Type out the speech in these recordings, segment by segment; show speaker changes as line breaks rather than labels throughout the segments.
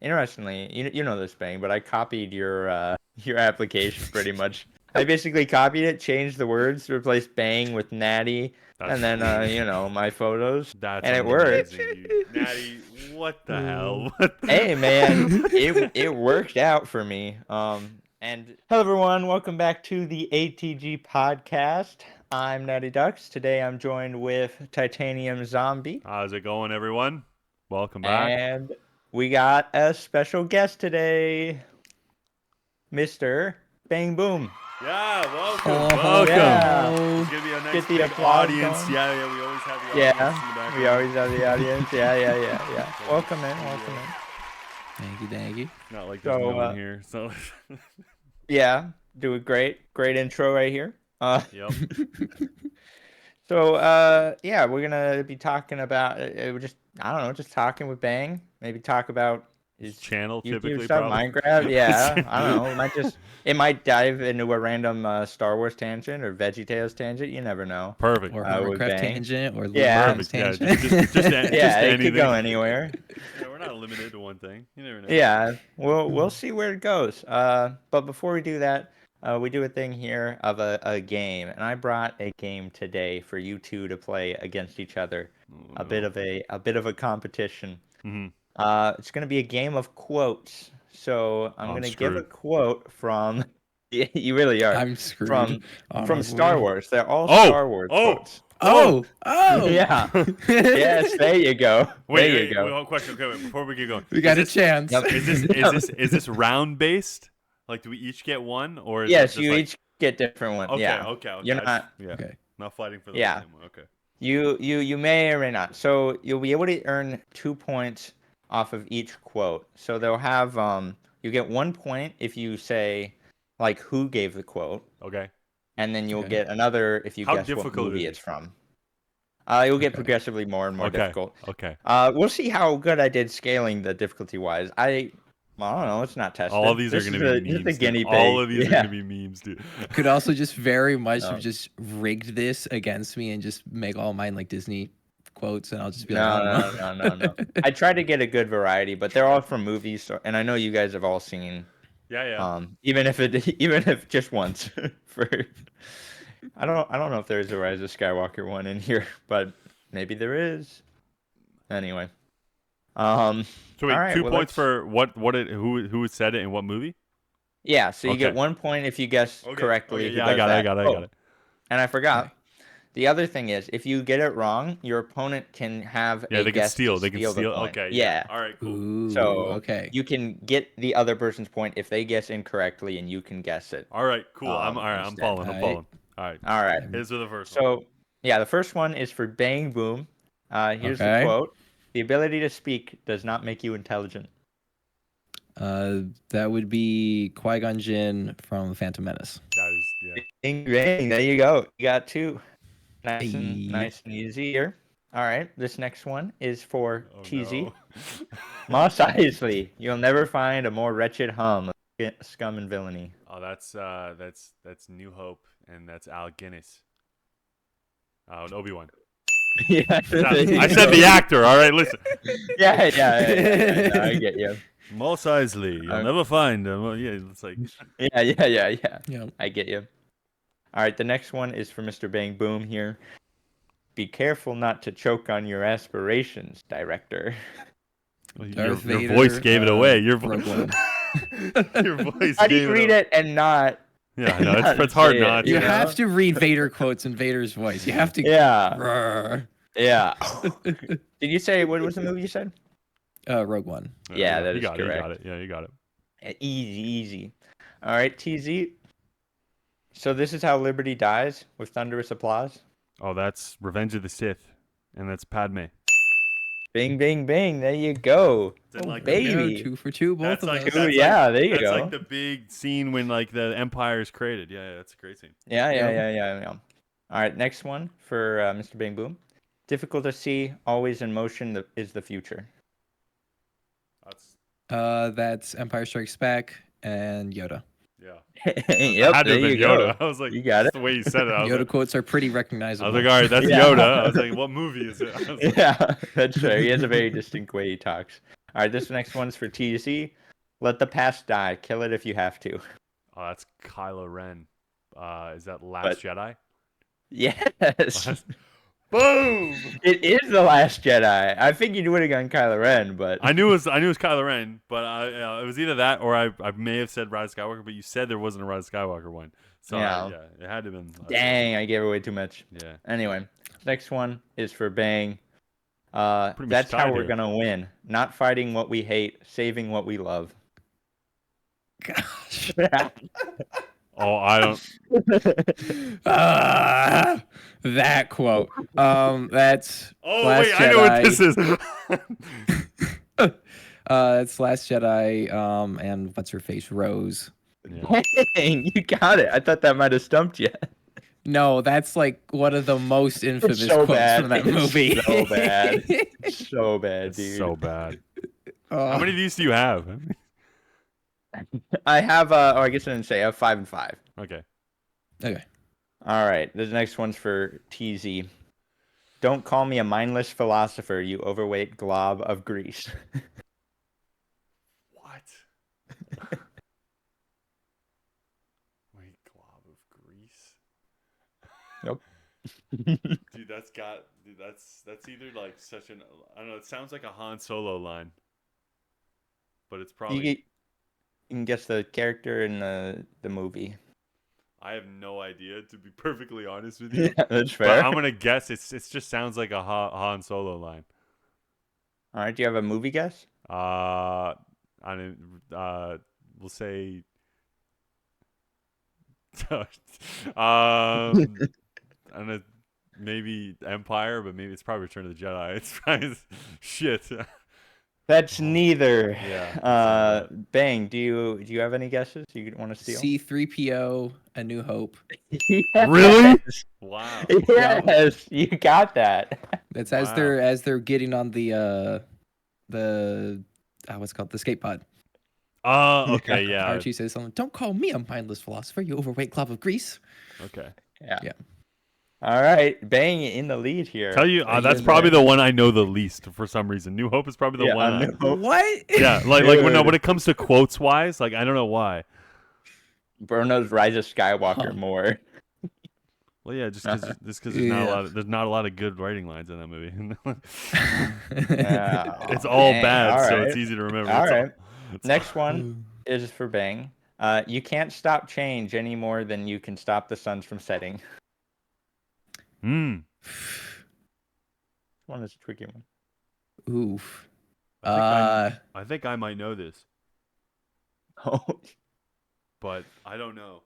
interestingly, you know this, Bang, but I copied your application pretty much. I basically copied it, changed the words to replace Bang with Natty, and then my photos,
That's
and it worked.
Natty, what the hell?
Hey man, it worked out for me. And hello everyone, welcome back to the ATG Podcast. I'm NattyDucks. Today I'm joined with TitaniumZombie.
How's it going, everyone? Welcome back.
And we got a special guest today, Mr. Bangboomme.
Yeah, welcome.
Yeah.
It's gonna be a nice
Get the
big
applause
audience.
going.
Yeah, we always have the audience in the background.
We always have the audience. Yeah. Welcome in.
Thank you.
Not like there's no one here. So
Yeah, do a great intro right here.
Yep.
So we're gonna be talking about just talking with Bang. Maybe talk about his
channel
YouTube
typically
stuff,
probably.
Minecraft. Yeah, I don't know. It might dive into a random Star Wars tangent or VeggieTales tangent. You never know.
Perfect.
Or
with
Hermitcraft
Bang.
tangent, or
Yeah.
Perfect.
Yeah,
Tangent.
just
It could go
anything.
anywhere.
Yeah, we're not limited to one thing. You never know.
Yeah, we'll see where it goes. But before we do that, we do a thing here of a game, and I brought a game today for you two to play against each other. A bit of a competition.
Mm-hmm.
It's gonna be a game of quotes. So I'm gonna give a
screwed.
quote from. You really are.
I'm screwed.
From Star Wars. They're all
Oh!
Star Wars quotes.
Oh!
Yeah. Yes. There you go.
Wait,
go.
one question. Okay, wait, before we get going.
We got a
Is
chance.
is this round based? Like, do we each get one, or is it
Yes,
just
you
like...
each get different ones.
Okay,
yeah.
okay.
You're not.
Okay.
Not fighting for the
Yeah.
same one. Okay.
You may or may not. So you'll be able to earn 2 points off of each quote. So they'll have you get 1 point if you say like who gave the quote,
Okay.
and then you'll
Okay.
get another if you
How
guess what
difficult
movie
is it?
it's from. You'll get progressively more and more
Okay.
difficult.
Okay.
We'll see how good I did scaling the difficulty wise. I don't know. It's not tested.
All of these are going to be memes.
Just a guinea
dude.
pig.
All of these are
Yeah.
going to be memes, dude.
Could also just very much
No.
have just rigged this against me and just make all mine like Disney quotes, and I'll just be
No. I tried to get a good variety, but they're all from movies, and I know you guys have all seen.
Yeah.
Even if just once. I don't know if there is a Rise of Skywalker one in here, but maybe there is. Anyway.
So wait,
all right,
2
well,
points for who said it in what movie?
Yeah, so you get
Okay.
1 point if you guess correctly.
Yeah, I got it.
And I forgot.
Okay.
The other thing is, if you get it wrong, your opponent can have
Yeah,
a
they can
guess
steal.
to
They can
the
steal.
point.
Okay.
Yeah.
All right. Cool.
Ooh,
So
okay.
you can get the other person's point if they guess incorrectly, and you can guess it.
All right. Cool. I'm
instead.
following.
Alright.
All right.
All right.
Here's for the first one.
So yeah, the first one is for Bangboomme. Here's the
Okay.
quote: "The ability to speak does not make you intelligent."
That would be Qui-Gon Jinn from Phantom Menace.
That is, yeah.
Ding, ding, there you go. You got 2. Nice
Hey.
and easy here. All right, this next one is for
Oh,
TZ.
no.
Mos Eisley, you'll never find a more wretched hum of scum and villainy.
Oh, that's New Hope, and that's Al Guinness. Oh, and Obi-Wan.
Yeah,
I said the actor. All right, listen.
Yeah. No, I get you.
Mos Eisley, you'll never find him. Well, yeah, it's like
Yeah.
Yeah.
I get you. All right, the next one is for Mr. Bangboomme here. Be careful not to choke on your aspirations, director.
your
Vader,
voice gave it away. Your
Rogue
voice.
One.
Your voice.
How do
gave
you read
away.
it and not?
Yeah, no,
not
it's hard
say it,
not.
You
You know?
have to read Vader quotes in Vader's voice. You have to.
Yeah.
Roar.
Yeah. Did you say what was the movie you said?
Rogue One.
Yeah, that
you
is
got it. You got
correct.
it. Yeah, you got it.
Easy. All right, TZ. So this is how Liberty dies, with thunderous applause.
Oh, that's Revenge of the Sith, and that's Padme.
Bing, bing, bing. There you go.
Then,
Oh,
like,
baby.
Yeah, 2 for 2, both
That's
of
like-
us.
that's
Yeah, there you
That's
go.
like the big scene when like the Empire is created. Yeah, that's a great scene.
Yeah. All right, next one for Mr. Bangboomme. Difficult to see, always in motion is the future.
That's Empire Strikes Back and Yoda.
Yeah.
Yep,
Had to
there
have
you
been Yoda.
go.
I was like,
You got
that's
it.
the way you said it. I was,
Yoda
like,
quotes are pretty
I
recognizable.
was like, all right, that's
Yeah.
Yoda. I was like, what movie is it? I was like,
Yeah, that's fair. He has a very distinct way he talks. right, this next one's for TZ. Let the past die. Kill it if you have to.
Oh, that's Kylo Ren. Is that
But-
Last Jedi?
Yes.
Boom!
It is the Last Jedi. I figured you would have gone Kylo Ren, but
I knew it was Kylo Ren, but it was either that or I may have said Rise of Skywalker, but you said there wasn't a Rise of Skywalker one. So
Yeah.
it had to have been.
dang, I gave away too much.
Yeah.
Anyway, next one is for Bang.
Pretty much
That's how
tied
we're
here.
gonna win. Not fighting what we hate, saving what we love.
Gosh.
Oh, I don't.
That quote. That's
Oh
Last
wait, I know what this
Jedi.
is.
It's Last Jedi. And what's her face? Rose.
Yeah.
Dang, you got it. I thought that might have stumped you.
No, that's like one of the most infamous
so
quotes
bad.
from that
It's
movie.
so bad. So bad,
It's
dude.
so bad.
Oh.
How many of these do you have?
I have I guess I didn't say I have 5 and 5.
Okay.
Okay.
All right, this next one's for TZ. Don't call me a mindless philosopher, you overweight glob of grease.
What? Wait, glob of grease.
Nope.
Dude, that's either like such an I don't know. It sounds like a Han Solo line, but it's probably
You can guess the character in the movie.
I have no idea, to be perfectly honest with you.
Yeah, that's
But
fair.
I'm gonna guess it just sounds like a Han Solo line.
All right, do you have a movie guess?
We'll say. I don't know, maybe Empire, but maybe it's probably Return of the Jedi. It's probably shit.
That's neither.
Yeah.
Bang. Do you have any guesses you want to steal?
C-3PO, A New Hope.
Yes.
Really? Wow.
Yes, you got that.
That's
Wow.
as they're getting on the what's it called, the skate pod.
Oh, okay, yeah.
Archie says something. Don't call me a mindless philosopher, you overweight glob of grease.
Okay.
Yeah. All right, Bang in the lead here.
Tell you,
Right
that's
in
probably
there.
the one I know the least for some reason. New Hope is probably the one.
New Hope.
What?
Yeah, like when it comes to quotes wise, like I don't know why.
Bruno's Rise of Skywalker more.
Well, yeah, just because there's not a lot of good writing lines in that movie. It's all
dang.
bad,
All
so
right.
it's easy to remember.
All
It's
right.
it's
Next one is for Bang. You can't stop change any more than you can stop the suns from setting.
Hmm.
One is a tricky one.
Oof.
I think I might know this,
Oh,
but I don't know.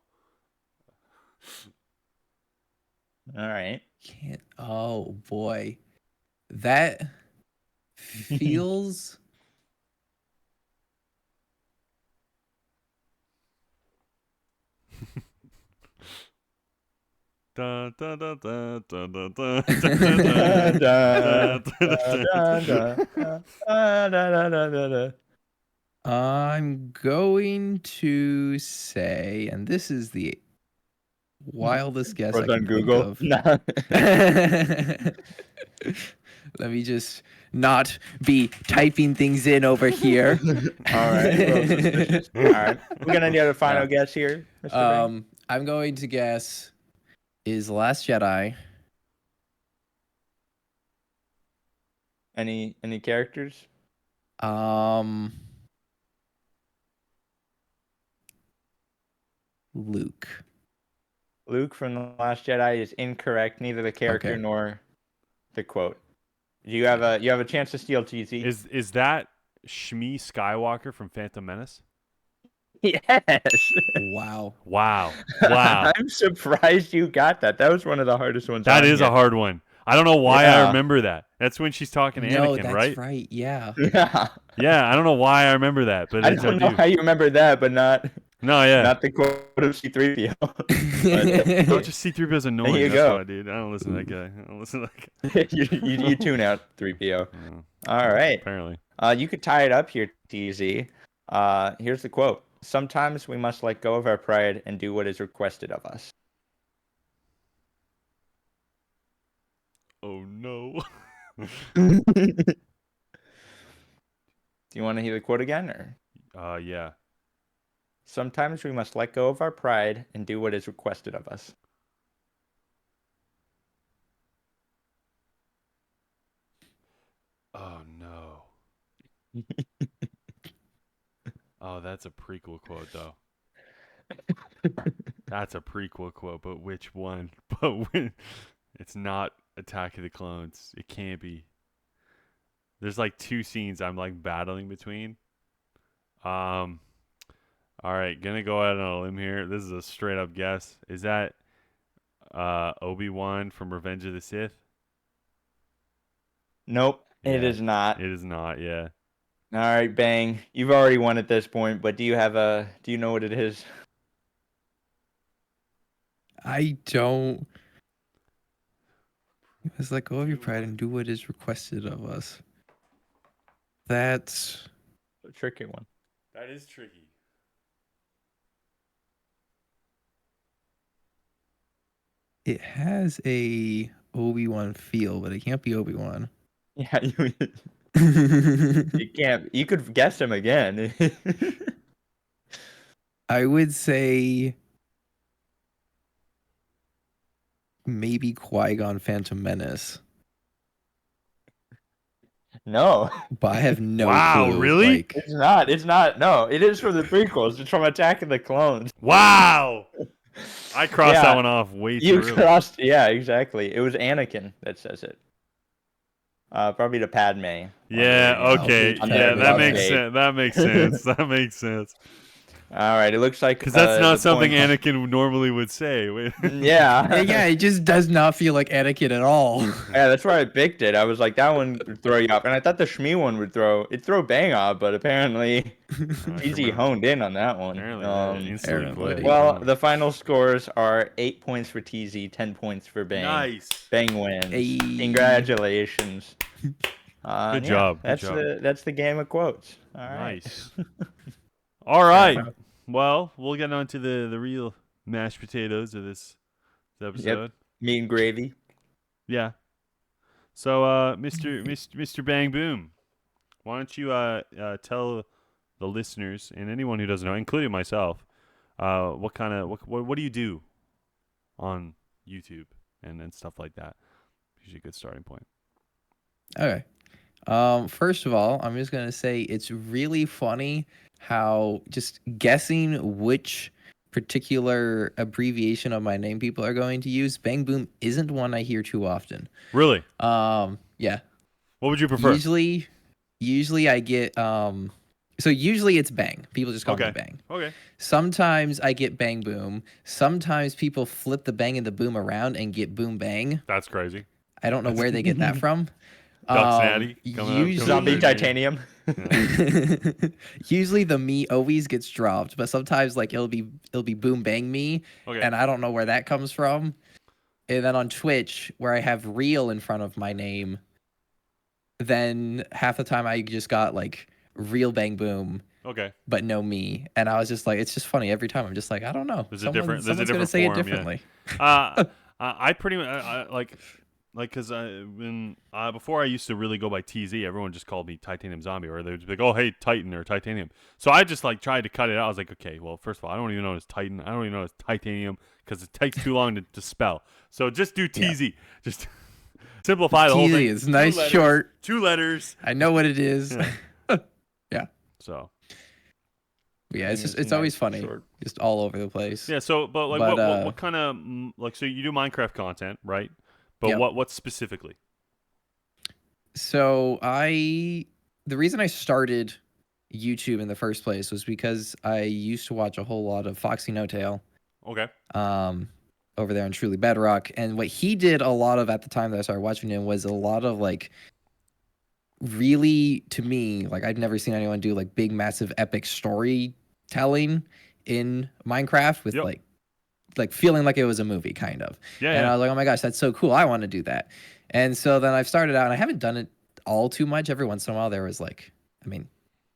all right.
Can't. Oh boy, that feels.
Dun, dun, dun, dun, dun, dun, dun,
I'm going to say, and this is the wildest guess I
Was
can
on Google.
think
No.
of. Let me just not be typing things in over here.
All right. All right. We're gonna need a final guess here, Mr. Bang.
I'm going to guess is Last Jedi.
Any characters?
Luke.
Luke from The Last Jedi is incorrect. Neither the character
Okay.
nor the quote. You have a chance to steal, TZ.
Is that Shmi Skywalker from Phantom Menace?
Yes.
Wow.
Wow. Wow.
I'm surprised you got that. That was one of the hardest ones.
That
on
is
here.
a hard one. I don't know why
Yeah.
I remember that. That's when she's talking to
No,
Anakin,
that's
right?
Yeah.
Yeah.
Yeah, I don't know why I remember that, but
I don't know how you remember that, but not
not
the quote of C-3PO.
Don't just C-3PO is annoying.
There you
That's
go.
why, dude. I don't listen to that guy. I don't listen to that guy.
you tune out 3PO.
Oh,
All right.
apparently.
You could tie it up here, TZ. Here's the quote. Sometimes we must let go of our pride and do what is requested of us.
Oh no.
Do you want to hear the quote again, or?
Yeah.
Sometimes we must let go of our pride and do what is requested of us.
Oh no. Oh, that's a prequel quote though. That's a prequel quote, but which one? But when it's not Attack of the Clones, it can't be. There's like two scenes I'm like battling between. All right, gonna go out on a limb here. This is a straight up guess. Is that Obi-Wan from Revenge of the Sith?
Nope, it
Yeah,
is not.
It is not. Yeah.
All right, Bang. You've already won at this point, but do you know what it is?
I don't. You must let go of your pride and do what is requested of us. That's
A tricky one.
That is tricky.
it has a Obi-Wan feel, but it can't be Obi-Wan.
Yeah, you can't. You could guess him again.
I would say maybe Qui-Gon Phantom Menace,
No,
but I have no
Wow,
clue.
really?
Like,
it's not. It's not. No, it is from the prequels. It's from Attack of the Clones.
Wow. I crossed
Yeah,
that one off way too
You
early.
crossed. Yeah, exactly. It was Anakin that says it. Probably to Padme.
Yeah, okay.
On
Yeah,
the
that makes
update.
sense. That makes sense. That makes sense.
All right. It looks like
Because that's not
the
something
point-
Anakin normally would say. Wait.
Yeah.
yeah, it just does not feel like Anakin at all.
Yeah, that's why I picked it. I was like, that one would throw you off, and I thought the Shmi one would throw Bang off, but apparently easy honed in on that one.
Apparently, instantly
apparently.
put.
Well, the final scores are 8 points for TZ, 10 points for Bang.
Nice.
Bang wins.
Hey.
Congratulations.
Good job.
That's the game of quotes. All right.
Nice. All right. Well, we'll get on to the real mashed potatoes of this episode.
Meat and gravy.
Yeah. So, Mr. Bangboomme, why don't you tell the listeners and anyone who doesn't know, including myself, what do you do on YouTube and stuff like that? Usually a good starting point.
Okay. First of all, I'm just gonna say it's really funny how just guessing which particular abbreviation of my name people are going to use. Bangboomme isn't one I hear too often.
Really?
Yeah.
What would you prefer?
Usually I get so usually it's Bang. People just call me Bang.
Okay.
Sometimes I get Bangboomme. Sometimes people flip the Bang and the Boom around and get Boom Bang.
That's crazy.
I don't know where they get that from.
Ducks Natty.
Usually,
Zombie Titanium.
usually the me always gets dropped, but sometimes like it'll be Boom Bang me,
Okay.
and I don't know where that comes from. And then on Twitch, where I have real in front of my name, then half the time I just got like real Bangboomme,
Okay.
but no me, and I was just like, it's just funny every time. I'm just like, I don't know.
There's a different
Someone's
form,
gonna say
yeah.
it differently.
I pretty much like because when before I used to really go by TZ, everyone just called me TitaniumZombie, or they would be like, "Oh, hey, Titan" or Titanium. So I just like tried to cut it out. I was like, okay, well, first of all, I don't even know it's Titan. I don't even know it's Titanium because it takes too long to spell. So just do TZ. Yeah. Just simplify the whole
TZ
thing.
is nice, short.
2 letters.
I know what it is.
Yeah.
Yeah.
So.
Yeah, it's always funny, just all over the place.
Yeah. So, but like, what kind of like? So you do Minecraft content, right? But
Yep.
what specifically?
So the reason I started YouTube in the first place was because I used to watch a whole lot of Foxy No Tail.
Okay.
Over there on Truly Bedrock, and what he did a lot of at the time that I started watching him was a lot of like really, to me, like I'd never seen anyone do like big, massive, epic storytelling in Minecraft with like feeling like it was a movie kind of.
Yeah.
And I was like, oh my gosh, that's so cool. I want to do that. And so then I've started out, and I haven't done it all too much. Every once in a while there was like, I mean,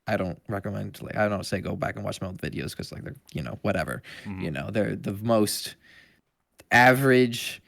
I don't recommend, like, I don't say go back and watch my old videos because like they're, whatever.
Mm-hmm.
They're the most average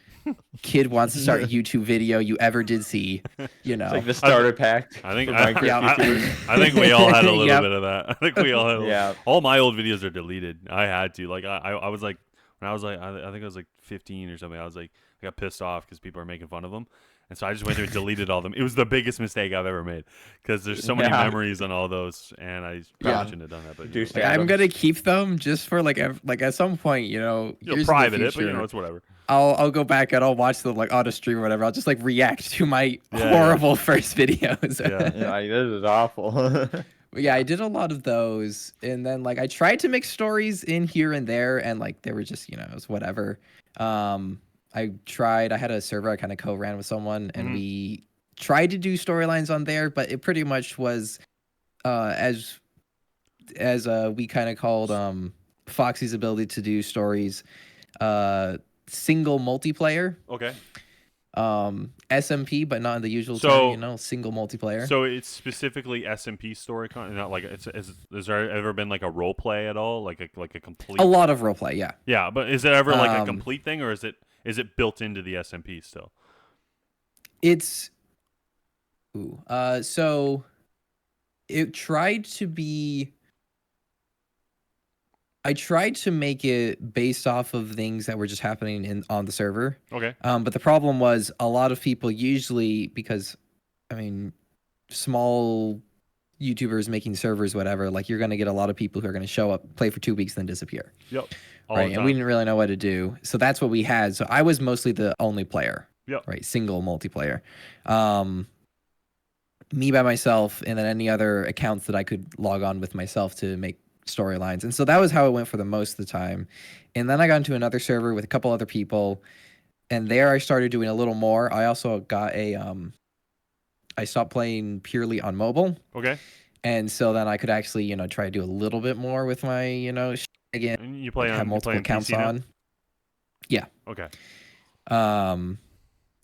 kid wants to start a YouTube video you ever did see. You know,
It's like the starter pack.
I think
for
I,
Minecraft YouTubers.
I think we all had a little
Yep.
bit of that. I think we all had.
Yeah.
All my old videos are deleted. I had to. Like I was like when I was like I think I was like 15 or something. I was like I got pissed off because people are making fun of them. And so I just went through and deleted all of them. It was the biggest mistake I've ever made because there's so many memories on all those, and I probably shouldn't have done that. But
Reduced
like, I'm gonna keep them just for like at some point, you know,
you'll
years in the
private it, but
future,
you know it's whatever.
I'll go back and I'll watch them like on a stream or whatever. I'll just like react to my horrible first videos.
Yeah, like, this is awful.
But yeah, I did a lot of those, and then like I tried to make stories in here and there, and like they were just, you know, it was whatever. I had a server I kind of co-ran with someone, and we tried to do storylines on there, but it pretty much was as we kind of called Foxy's ability to do stories single multiplayer.
Okay.
SMP, but not in the usual term, you know, single multiplayer.
So it's specifically SMP story content, not like has there ever been like a role play at all, like a complete?
A lot of roleplay, yeah.
Yeah, but is it ever like a complete thing, or is it built into the SMP still?
It's so it tried to be. I tried to make it based off of things that were just happening on the server.
Okay.
But the problem was a lot of people usually, because, I mean, small YouTubers making servers, whatever, like you're going to get a lot of people who are going to show up, play for 2 weeks, then disappear.
Yep.
Right. And we didn't really know what to do. So that's what we had. So I was mostly the only player.
Yep.
Right. Single multiplayer. Me by myself, and then any other accounts that I could log on with myself to make storylines. And so that was how it went for the most of the time. And then I got into another server with a couple other people, and there I started doing a little more. I also got I stopped playing purely on mobile.
Okay.
And so then I could actually, you know, try to do a little bit more with my, you know, again.
And you play on
have multiple accounts
PC now?
on. Yeah.
Okay.
And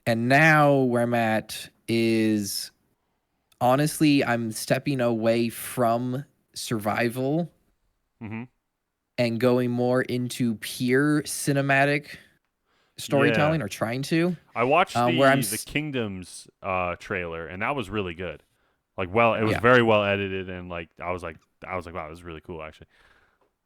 now where I'm at is, honestly, I'm stepping away from survival and going more into pure cinematic storytelling, or trying to.
I watched the Kingdoms trailer, and that was really good. Like, it was very well edited, and like I was like, wow, this is really cool, actually.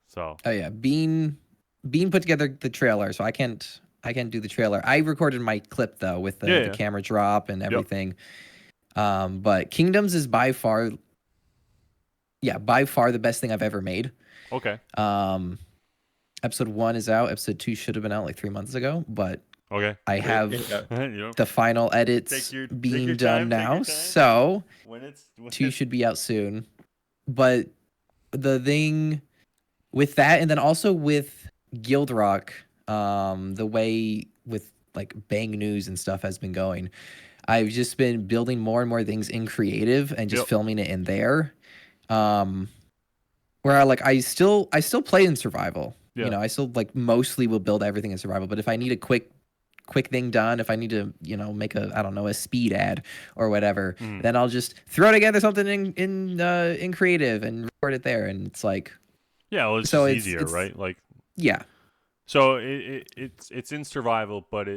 So. Oh yeah,
Bean put together the trailer, so I can't do the trailer. I recorded my clip though with the camera drop and everything. But Kingdoms is by far the best thing I've ever made.
Okay.
Episode 1 is out. Episode 2 should have been out like 3 months ago, but I have the final edits being done now, so 2 should be out soon. But the thing with that, and then also with Guildrock, the way with like Bang News and stuff has been going, I've just been building more and more things in creative and just filming it in there. Where I still play in survival. You know, I still like mostly will build everything in survival. But if I need a quick thing done, if I need to, you know, make a speed ad or whatever, then I'll just throw together something in creative and record it there. And it's like,
it's easier, right? Like,
yeah.
So it's in survival, but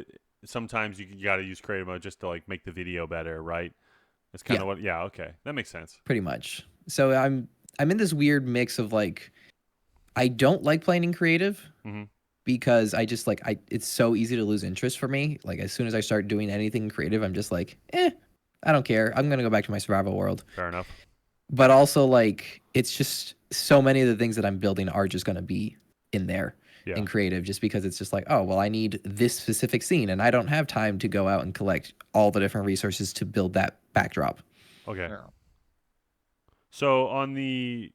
sometimes you got to use creative mode just to like make the video better, right? It's kind of what. Yeah. Okay, that makes sense.
Pretty much. So I'm in this weird mix of like, I don't like playing in creative because I just like it's so easy to lose interest for me. Like as soon as I start doing anything creative, I'm just like, I don't care. I'm gonna go back to my survival world.
Fair enough.
But also like it's just so many of the things that I'm building are just gonna be in there in creative, just because it's just like, oh well, I need this specific scene, and I don't have time to go out and collect all the different resources to build that backdrop.
Okay. Yeah. So on the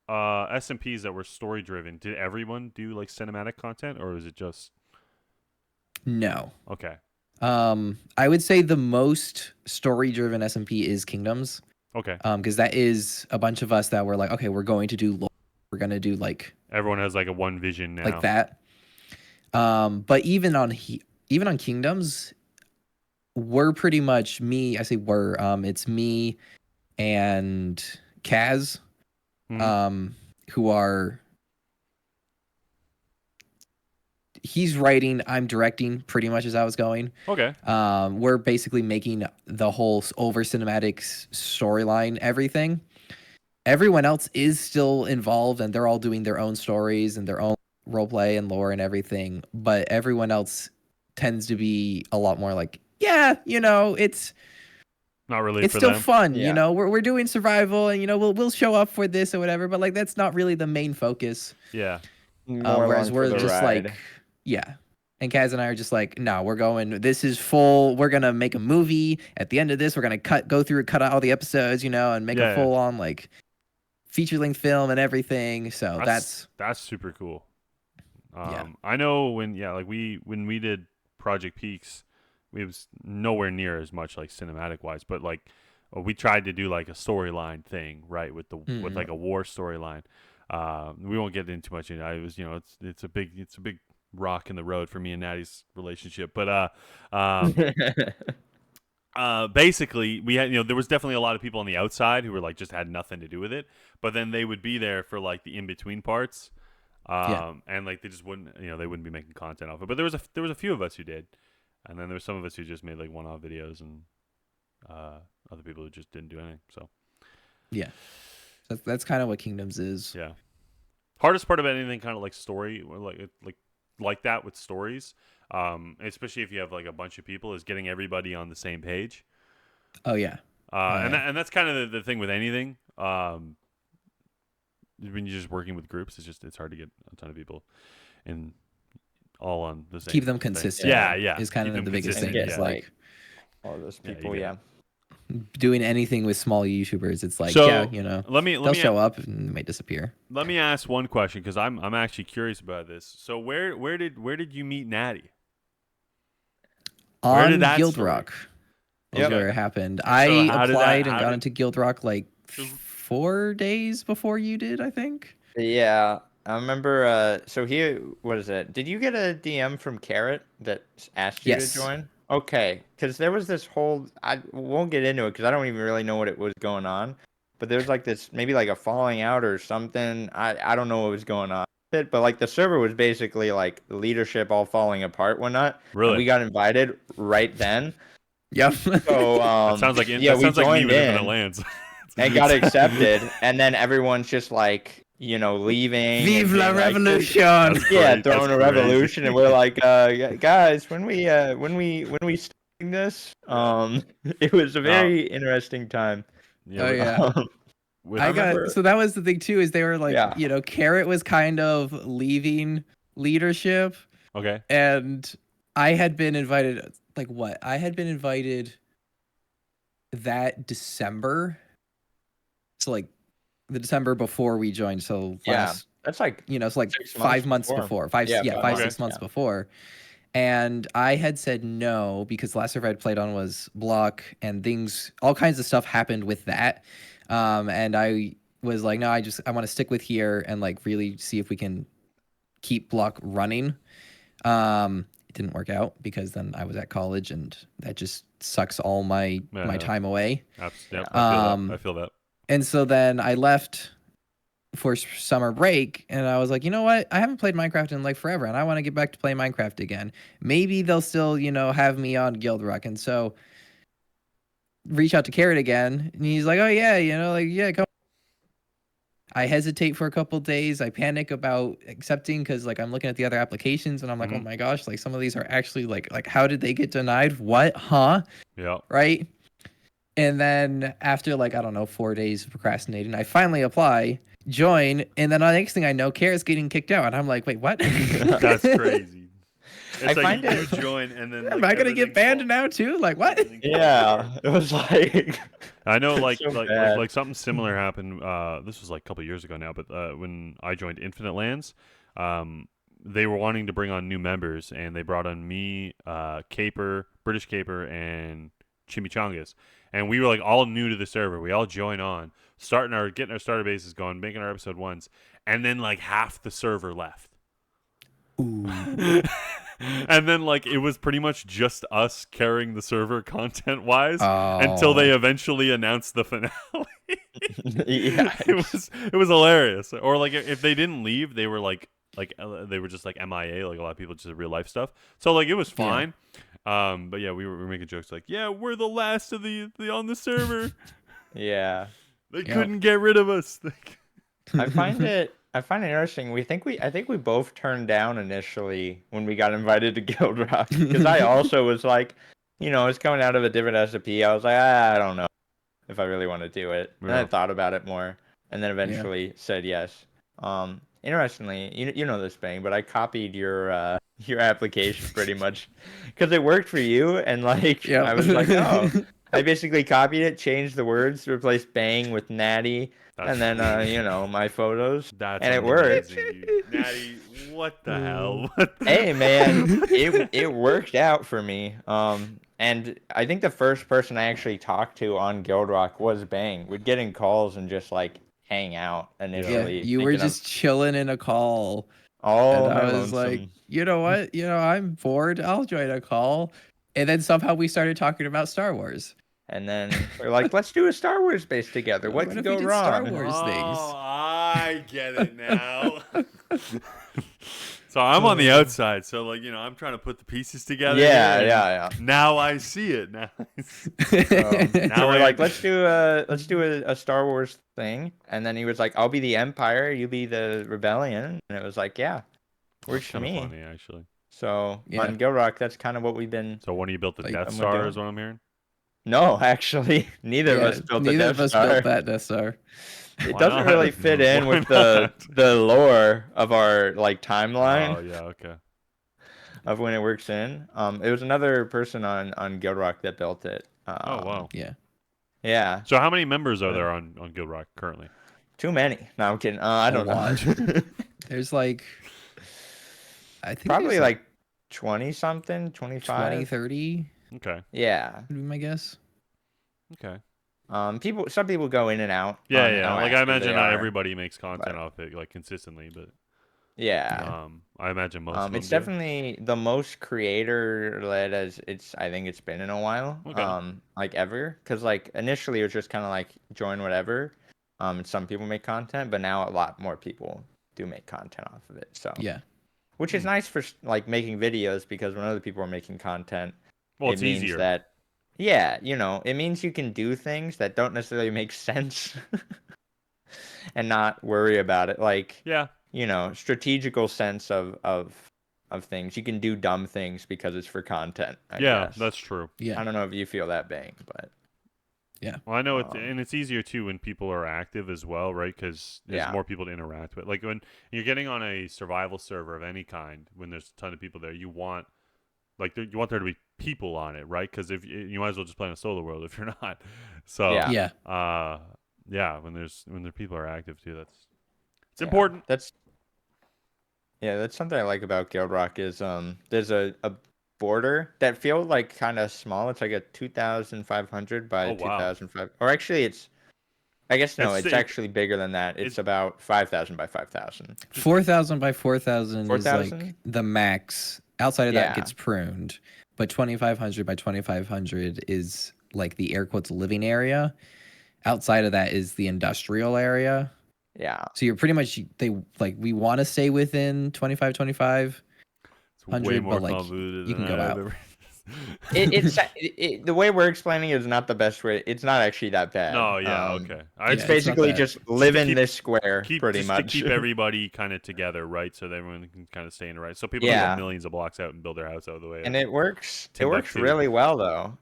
SMPs that were story driven, did everyone do like cinematic content, or was it just?
No.
Okay.
I would say the most story driven SMP is Kingdoms.
Okay.
Because that is a bunch of us that were like, okay, we're going to do lore. We're gonna do like
everyone has like a one vision now,
like that. But even on Kingdoms, we're pretty much me. I say we're. It's me and Kaz, who are he's writing, I'm directing, pretty much as I was going.
Okay.
We're basically making the whole over cinematic storyline, everything. Everyone else is still involved, and they're all doing their own stories and their own roleplay and lore and everything. But everyone else tends to be a lot more like, yeah, it's
not really.
it's
for
still
them.
fun,
Yeah.
We're doing survival, and we'll show up for this or whatever. But like that's not really the main focus.
Yeah.
More
Whereas
along for
we're
the
just
ride.
like, yeah. And Kaz and I are just like, no, we're going. This is full. We're gonna make a movie. At the end of this, we're gonna cut out all the episodes, and make a full on like feature length film and everything. So that's
super cool.
Yeah.
I know when we did Project Peaks, it was nowhere near as much like cinematic wise, but like we tried to do like a storyline thing, right, with like a war storyline. We won't get into much. It was it's a big rock in the road for me and Natty's relationship, but basically we had there was definitely a lot of people on the outside who were like just had nothing to do with it, but then they would be there for like the in between parts, and like they just wouldn't they wouldn't be making content off it. But there was a few of us who did, and then there was some of us who just made like one-off videos, and other people who just didn't do anything. So
yeah. That's kind of what Kingdoms is.
yeah. Hardest part about anything kind of like story, or like that with stories, especially if you have like a bunch of people, is getting everybody on the same page.
Oh yeah.
And that's kind of the thing with anything. When you're just working with groups, it's hard to get a ton of people in all on the same.
Keep them
thing.
consistent.
Yeah.
Is kind of the biggest thing.
consistent,
It's
yeah.
like
All those people,
yeah.
doing anything with small YouTubers. It's like,
So,
they'll
let me
show up and they might disappear.
Let me ask one question, because I'm actually curious about this. So where did you meet Natty? Where
On
did that
Guildrock is
Yep.
where it happened.
So
I
how did
applied
that-
and
how
got
did-
into Guildrock like 4 days before you did, I think.
Yeah, I remember. So what is it? Did you get a DM from Carrot that asked you
Yes.
to join? Okay, because there was this whole. I won't get into it because I don't even really know what it was going on. But there was like this, maybe like a falling out or something. I don't know what was going on with it, but like the server was basically like leadership all falling apart, whatnot.
Really?
And we got invited right then.
Yep.
So
That sounds like
yeah,
that
we
sounds like me
joined
with Infinite
in
Lands.
and got accepted, and then everyone's just like leaving.
Vive
and
la
being like,
revolution!
yeah,
Great,
throwing
that's
a
crazy.
revolution, and we're like, guys, when we started this, it was a very interesting time.
Oh, yeah.
With,
I
remember-
got so that was the thing too, is they were like,
Yeah.
Carrot was kind of leaving leadership,
okay.
and I had been invited. Like what? I had been invited that December. So like the December before we joined. So
Yeah.
last,
That's like
it's like
6
5 months
months
before.
Yeah,
6 months before. And I had said no because the last server I'd played on was Block, and all kinds of stuff happened with that. And I was like, no, I want to stick with here and like really see if we can keep Block running. It didn't work out because then I was at college, and that just sucks all my time away.
Yep, I feel that.
And so then I left for summer break, and I was like, you know what? I haven't played Minecraft in like forever, and I want to get back to playing Minecraft again. Maybe they'll still, have me on Guildrock. And so reach out to Carrot again, and he's like, oh yeah, come. I hesitate for a couple days. I panic about accepting because like I'm looking at the other applications, and I'm like, oh my gosh, like some of these are actually like how did they get denied? What? Huh?
Yeah.
Right? And then after like, I don't know, 4 days of procrastinating, I finally apply, join, and then the next thing I know, Carrot's getting kicked out, and I'm like, wait, what?
That's crazy. It's
I
like
find
you
it-
join and then
Am
like,
I gonna get
everything
banned
falls-
now too? Like what?
everything falls
Yeah,
apart.
it was like
I know, like
so bad.
something similar happened. This was like a couple years ago now, but when I joined Infinite Lands, they were wanting to bring on new members, and they brought on me, Caper, British Caper, and Chimichangas, and we were like all new to the server. We all join on, getting our starter bases going, making our episode ones, and then like half the server left.
Ooh.
And then like it was pretty much just us carrying the server content wise until
Oh.
they eventually announced the finale.
yeah.
it was hilarious. Or like if they didn't leave, they were like like they were just like MIA, like a lot of people just real life stuff. So like it was fine. But yeah, we were making jokes like, yeah, we're the last of the on the server.
Yeah.
They couldn't get rid of us.
I find it interesting. I think we both turned down initially when we got invited to Guildrock, because I also was like, I was coming out of a different SMP. I was like, I don't know if I really want to do it. And I thought about it more, and then eventually said yes. Interestingly, you know this, Bang, but I copied your application pretty much because it worked for you, and like I was like, oh, I basically copied it, changed the words to replace Bang with Natty. And then, my photos.
That's
and it
amazing,
worked.
Natty, what the hell?
Hey, man, it worked out for me. And I think the first person I actually talked to on Guildrock was Bang. We'd get in calls and just like hang out initially.
Yeah, you were just chilling in a call.
Oh,
and I was like, you know what? I'm bored. I'll join a call. And then somehow we started talking about Star Wars.
And then we're like, let's do a Star Wars base together. What could go wrong?
Star Wars things.
Oh, I get it now. So I'm on the outside, so like I'm trying to put the pieces together.
Yeah.
Now I see it. Now
so we're like, let's do a Star Wars thing, and then he was like, I'll be the Empire, you be the Rebellion, and it was like, yeah, works for me.
Funny, actually.
So on Guildrock, that's kind of what we've been.
So one of you built the Death Star, is what I'm hearing.
No, actually, neither of us built the Death Star.
Built that Death Star.
It doesn't really fit in with the lore of our like timeline.
Oh yeah, okay.
Of when it works in. It was another person on Guildrock that built it.
Oh wow.
Yeah.
So how many members are there on Guildrock currently?
Too many. No, I'm kidding. I don't know.
There's like, I think
probably like 20 something, 25,
20, 30.
Okay.
Yeah.
Would be my guess.
Okay.
Some people go in and out.
Yeah. Like I imagine not everybody makes content off it like consistently, but
yeah.
I imagine most. Of them
it's
do.
definitely the most creator led as I think it's been in a while.
Okay.
Like ever, because like initially it was just kind of like join whatever. And some people make content, but now a lot more people do make content off of it. So
yeah,
which is nice for like making videos, because when other people are making content,
it means
easier. That it means you can do things that don't necessarily make sense and not worry about it. Like strategical sense of things. You can do dumb things because it's for content. I guess.
That's true.
Yeah,
I don't know if you feel that, Bang, but
yeah.
Well, I know and it's easier too when people are active as well, right? Because there's more people to interact with. Like when you're getting on a survival server of any kind, when there's a ton of people there, you want there to be people on it, right? Because if you might as well just play in a solo world if you're not. So when people are active too, it's important.
That's something I like about Guildrock is there's a border that feels like kind of small. It's like a 2,500 by 2,500, or actually it's actually bigger than that. It's about 5,000 by 5,000.
4,000 by 4,000 is like the max. Outside of that gets pruned, but 2,500 by 2,500 is like the air quotes living area. Outside of that is the industrial area.
Yeah.
So you're pretty much we want to stay within 25.
It's way more convoluted
you can go out.
The way we're explaining it is not the best way. It's not actually that bad.
No, okay.
It's basically just live in this square, pretty much.
To keep everybody kind of together, right? So that everyone can kind of stay in the right. So people can go millions of blocks out and build their house out of the way.
And it works. It works really well, though.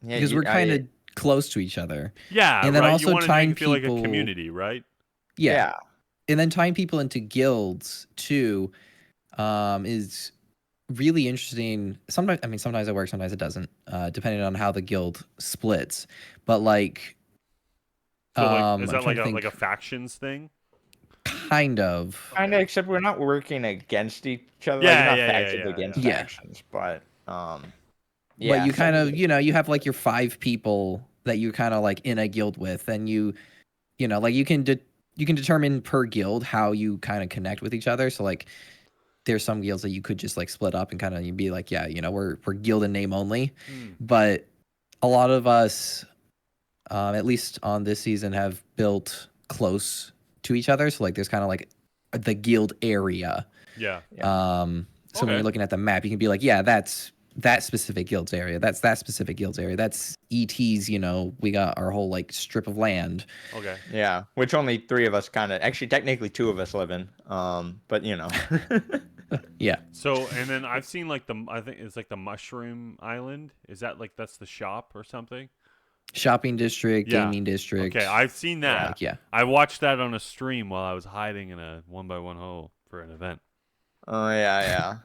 Because we're kind of close to each other.
Yeah,
and then
right?
also tying
people
people
like a community, right?
Yeah. And then tying people into guilds too is really interesting. Sometimes it works, sometimes it doesn't, depending on how the guild splits. But like,
is that like a factions thing?
Kind of,
except we're not working against each other. Factions, but
but you kind of you have like your 5 people that you kind of like in a guild with, and you can determine per guild how you kind of connect with each other. So like there's some guilds that you could just like split up and kind of be like, we're guild in name only. But a lot of us, at least on this season, have built close to each other. So like there's kind of like the guild area.
Yeah.
So when you're looking at the map, you can be like, yeah, that's that specific guild's area. That's that specific guild's area. That's ET's, we got our whole like strip of land.
Okay.
Yeah, which only 3 of us actually technically 2 of us live in. But
Yeah.
So, and then I've seen like I think it's like the Mushroom Island. Is that like that's the shop or something?
Shopping district,
Yeah.
gaming district.
Okay, I've seen that.
Yeah.
I watched that on a stream while I was hiding in a 1x1 hole for an event.
Oh yeah.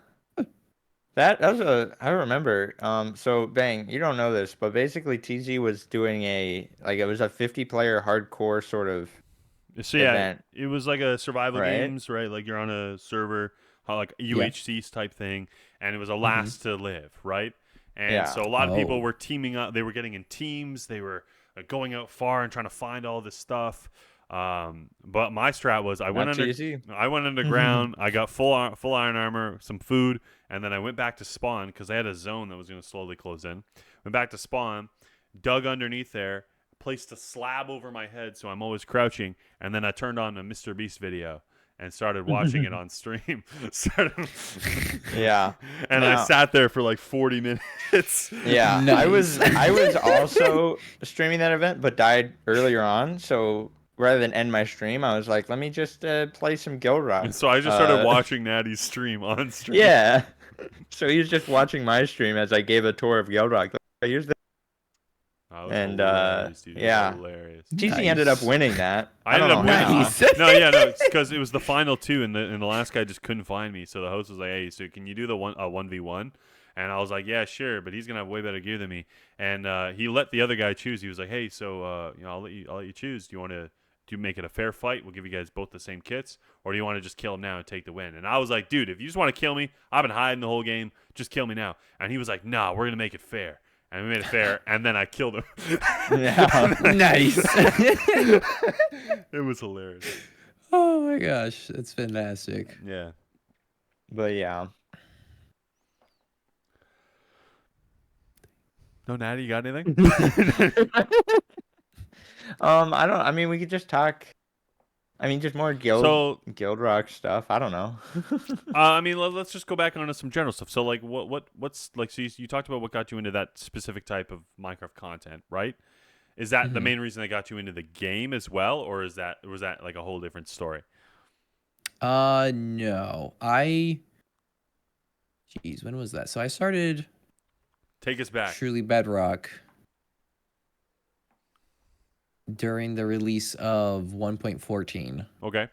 That was I remember. So Bang, you don't know this, but basically TZ was doing it was a 50-player hardcore sort of
So yeah,
event.
it was like a survival
Right?
games, right? Like you're on a server, like a UHC type thing, and it was a last to live, right? And so a lot of people were teaming up. They were getting in teams. They were going out far and trying to find all this stuff. But my strat was I went underground. I got full iron armor, some food, and then I went back to spawn because I had a zone that was going to slowly close in. Went back to spawn, dug underneath there, placed a slab over my head so I'm always crouching, and then I turned on a Mr. Beast video and started watching it on stream.
Yeah.
And I sat there for like 40 minutes.
Yeah.
Nice.
I was also streaming that event, but died earlier on. So rather than end my stream, I was like, let me just play some Guildrock.
And so I just started watching Natty's stream on stream.
Yeah. So he was just watching my stream as I gave a tour of Guildrock. Here's the and
hilarious, dude.
yeah,
hilarious.
TC ended up winning that.
I ended up winning.
Nice.
No, because it was the final 2, and the last guy just couldn't find me. So the host was like, "Hey, so can you do the 1v1?" And I was like, "Yeah, sure," but he's gonna have way better gear than me. And he let the other guy choose. He was like, "Hey, so I'll let you choose. Do you want to make it a fair fight? We'll give you guys both the same kits, or do you want to just kill him now and take the win?" And I was like, "Dude, if you just want to kill me, I've been hiding the whole game. Just kill me now." And he was like, "Nah, we're gonna make it fair." And we made it fair, and then I killed him.
Yeah.
Nice.
It was hilarious.
Oh my gosh, that's fantastic.
Yeah.
But yeah.
No, Natty, you got anything?
I mean, we could just talk. I mean, just more Guildrock stuff. I don't know.
I mean, let's just go back onto some general stuff. So, like, what's like? So you talked about what got you into that specific type of Minecraft content, right? Is that the main reason that got you into the game as well, or was that like a whole different story?
No. Jeez, when was that? So I started.
Take us back.
Truly Bedrock during the release of 1.14.
Okay.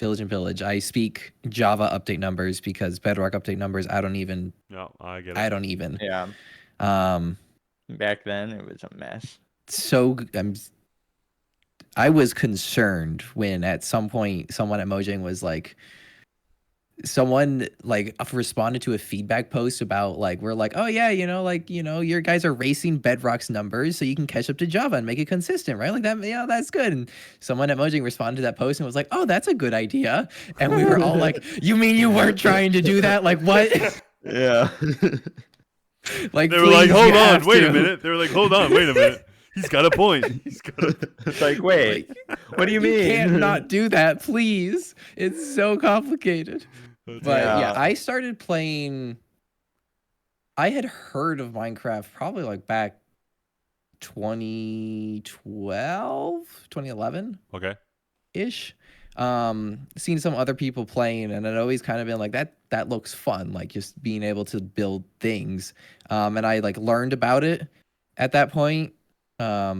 Village and Pillage. I speak Java update numbers because Bedrock update numbers, I don't even.
No, I get it.
I don't even.
Yeah. Back then, it was a mess.
So I was concerned when at some point someone at Mojang was like, someone like responded to a feedback post about like, we're like, oh yeah, your guys are racing Bedrock's numbers so you can catch up to Java and make it consistent, right? Like that, yeah, that's good. And someone at Mojang responded to that post and was like, oh, that's a good idea. And we were all like, you mean you weren't trying to do that? Like what?
Yeah.
Like
they were like, hold on, wait a minute. They were like, hold on, wait a minute. He's got a point.
It's like, wait, what do you mean?
You can't not do that, please. It's so complicated. But yeah, I started playing. I had heard of Minecraft probably like back 2012, 2011.
Okay.
Ish. Seen some other people playing, and I'd always kind of been like, that looks fun, like just being able to build things. And I like learned about it at that point. Yeah,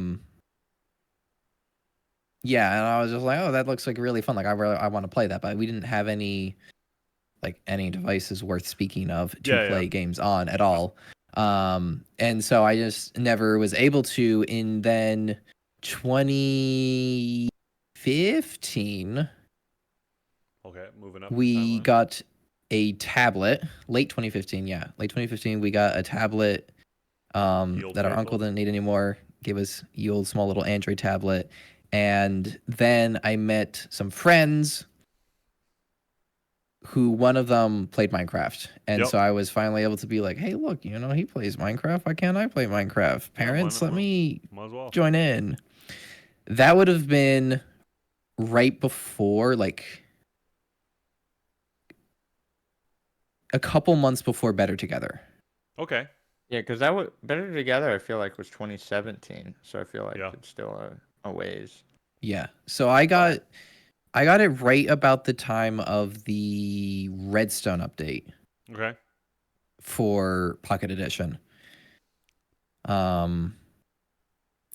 and I was just like, oh, that looks like really fun. Like I want to play that, but we didn't have any devices worth speaking of to play games on at all. And so I just never was able to. In then 2015,
okay, moving up.
We got a tablet. Late 2015, yeah, late 2015, we got a tablet that our uncle didn't need anymore. Gave us the old small little Android tablet. And then I met some friends who one of them played Minecraft. And so I was finally able to be like, hey, look, he plays Minecraft. Why can't I play Minecraft? Parents, let me join in. That would have been right before, like, a couple months before Better Together.
Okay.
Yeah, because that was Better Together. I feel like was 2017, so I feel like
Yeah.
it's still a ways.
Yeah. So I got it right about the time of the Redstone update
Okay.
for Pocket Edition.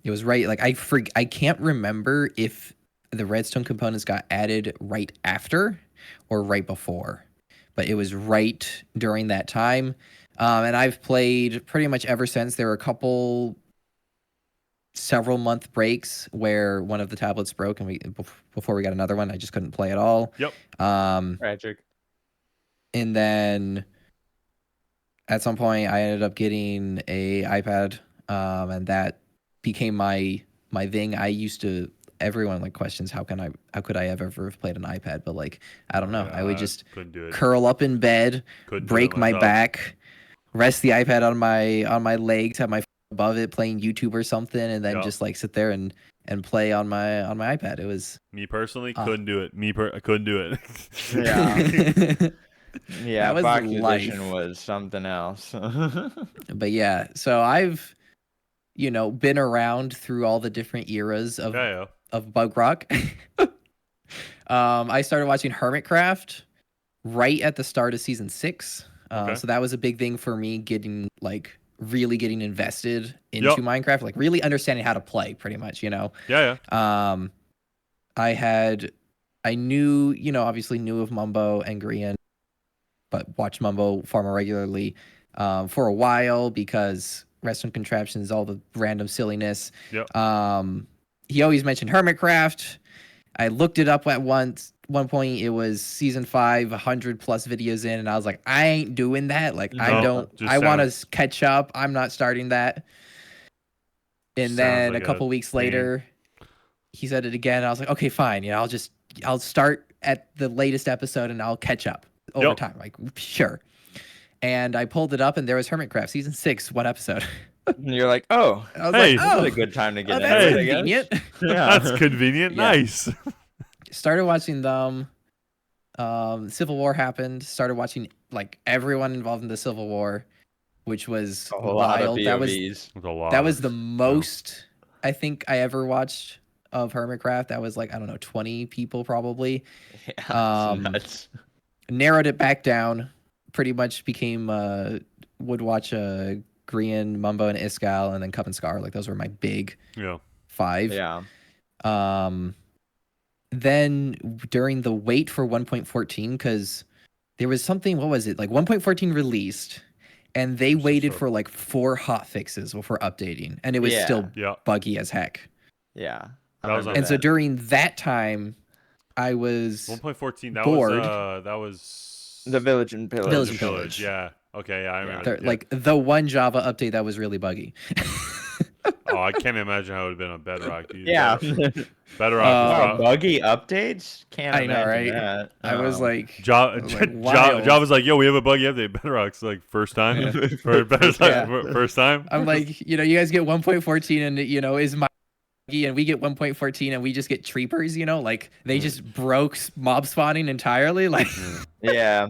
It was right, like I can't remember if the Redstone components got added right after or right before, but it was right during that time. And I've played pretty much ever since. There were several month breaks where one of the tablets broke, and before we got another one, I just couldn't play at all.
Yep.
Tragic.
And then at some point, I ended up getting a iPad, and that became my thing. I used to. Everyone like questions how could I ever have played an iPad, but like I don't know. I would just
couldn't do it.
curl up in bed, break my back, rest the iPad on my legs, have my phone above it, playing YouTube or something, and then just like sit there and play on my iPad. It was
me personally couldn't do it. I couldn't do it.
Yeah. Yeah,
that was
Pocket
life.
Edition was something else.
But yeah, so I've been around through all the different eras of Bugrock. I started watching Hermitcraft right at the start of season 6. So that was a big thing for me, really getting invested into Minecraft, like really understanding how to play pretty much, I knew, obviously knew of Mumbo and Grian, but watched Mumbo far more regularly for a while because Redstone Contraptions, all the random silliness. He always mentioned Hermitcraft. I looked it up at one point. It was season 5, 100 plus videos in, and I was like, I ain't doing that. Like, I want to catch up. I'm not starting that. And then a couple weeks later, he said it again. And I was like, okay, fine. I'll start at the latest episode and I'll catch up over time. Like, sure. And I pulled it up, and there was Hermitcraft season 6, one episode.
And you're like, oh,
I was like,
this is a good time to get in.
That's convenient.
Yeah,
that's convenient. Nice.
Started watching them. Civil War happened. Started watching like everyone involved in the Civil War, which was wild. That was the most I think I ever watched of Hermitcraft. That was like, I don't know, 20 people probably.
Yeah, nuts.
Narrowed it back down. Pretty much became would watch Grian, Mumbo, and Iskal, and then Cup and Scar. Like those were my big 5.
Yeah.
Then during the wait for 1.14, because there was something, what was it? Like 1.14 released, and they waited for like 4 hot fixes before updating, and it was still buggy as heck.
Yeah.
So during that time, I was
1.14. That was
the Village and Pillage.
Yeah. Okay. Yeah, I remember.
Like the one Java update that was really buggy.
Oh, I can't imagine how it would have been on Bedrock, dude.
Yeah.
Bedrock
buggy updates? Can't
I know, right?
That.
I was like,
Java's like, yo, we have a buggy update. Bedrock's like, first time? First time?
I'm like, you guys get 1.14 and, is my and we get 1.14 and we just get treepers, like they just broke mob spawning entirely. Like,
yeah.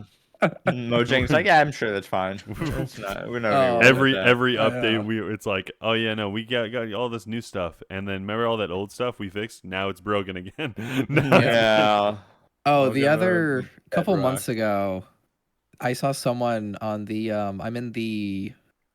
Mojang's like, yeah, I'm sure that's fine. We're not
every update it's like, oh yeah, no, we got all this new stuff, and then remember all that old stuff we fixed? Now it's broken again.
Yeah.
Oh, the other couple months ago, I saw someone on the I'm in the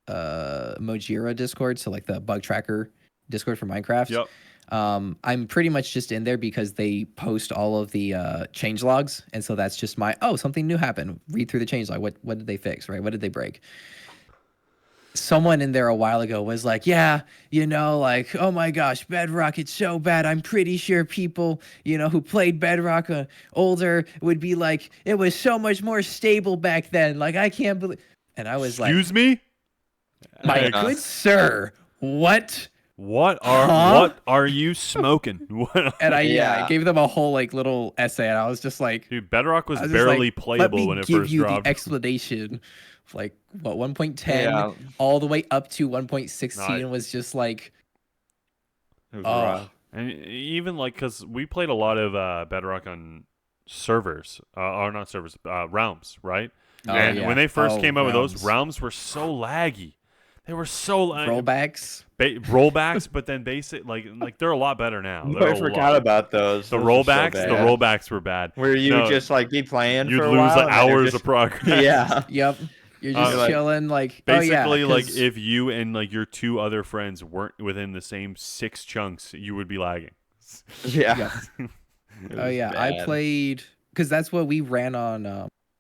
Mojira Discord, so like the bug tracker Discord for Minecraft.
Yep.
I'm pretty much just in there because they post all of the change logs, and so that's just my something new happened. Read through the change log. What did they fix? Right? What did they break? Someone in there a while ago was like, yeah, like, oh my gosh, Bedrock, it's so bad. I'm pretty sure people, who played Bedrock older would be like, it was so much more stable back then. Like, I can't believe. And I was
Excuse me,
my good sir, what?
What are you smoking?
And I gave them a whole like little essay, and I was just like,
dude, Bedrock was barely playable when it first dropped. Let me give you
the explanation. Like, what, 1.10 all the way up to 1.16 was just like,
it was rough.
And even like, because we played a lot of Bedrock on servers, or not servers, realms, right?
Oh,
And
yeah.
when they first
Oh,
came out with those,
realms.
realms were so laggy. They were so
Rollbacks.
rollbacks, but then basic like they're a lot better now.
No,
They're
I
a
forgot
lot.
about those.
The
Those were so
rollbacks.
bad.
The rollbacks were bad.
Where you
No,
just like be playing
you'd
for a
lose
while,
like
and then it
hours
just,
of progress.
Yeah.
Yep. You're just
like-
chilling, like
Basically,
oh, yeah,
like
'cause-
if you and like your two other friends weren't within the same 6 chunks, you would be lagging.
Yeah.
Yeah.
It
Oh
was
yeah, I
bad.
played because that's what we ran on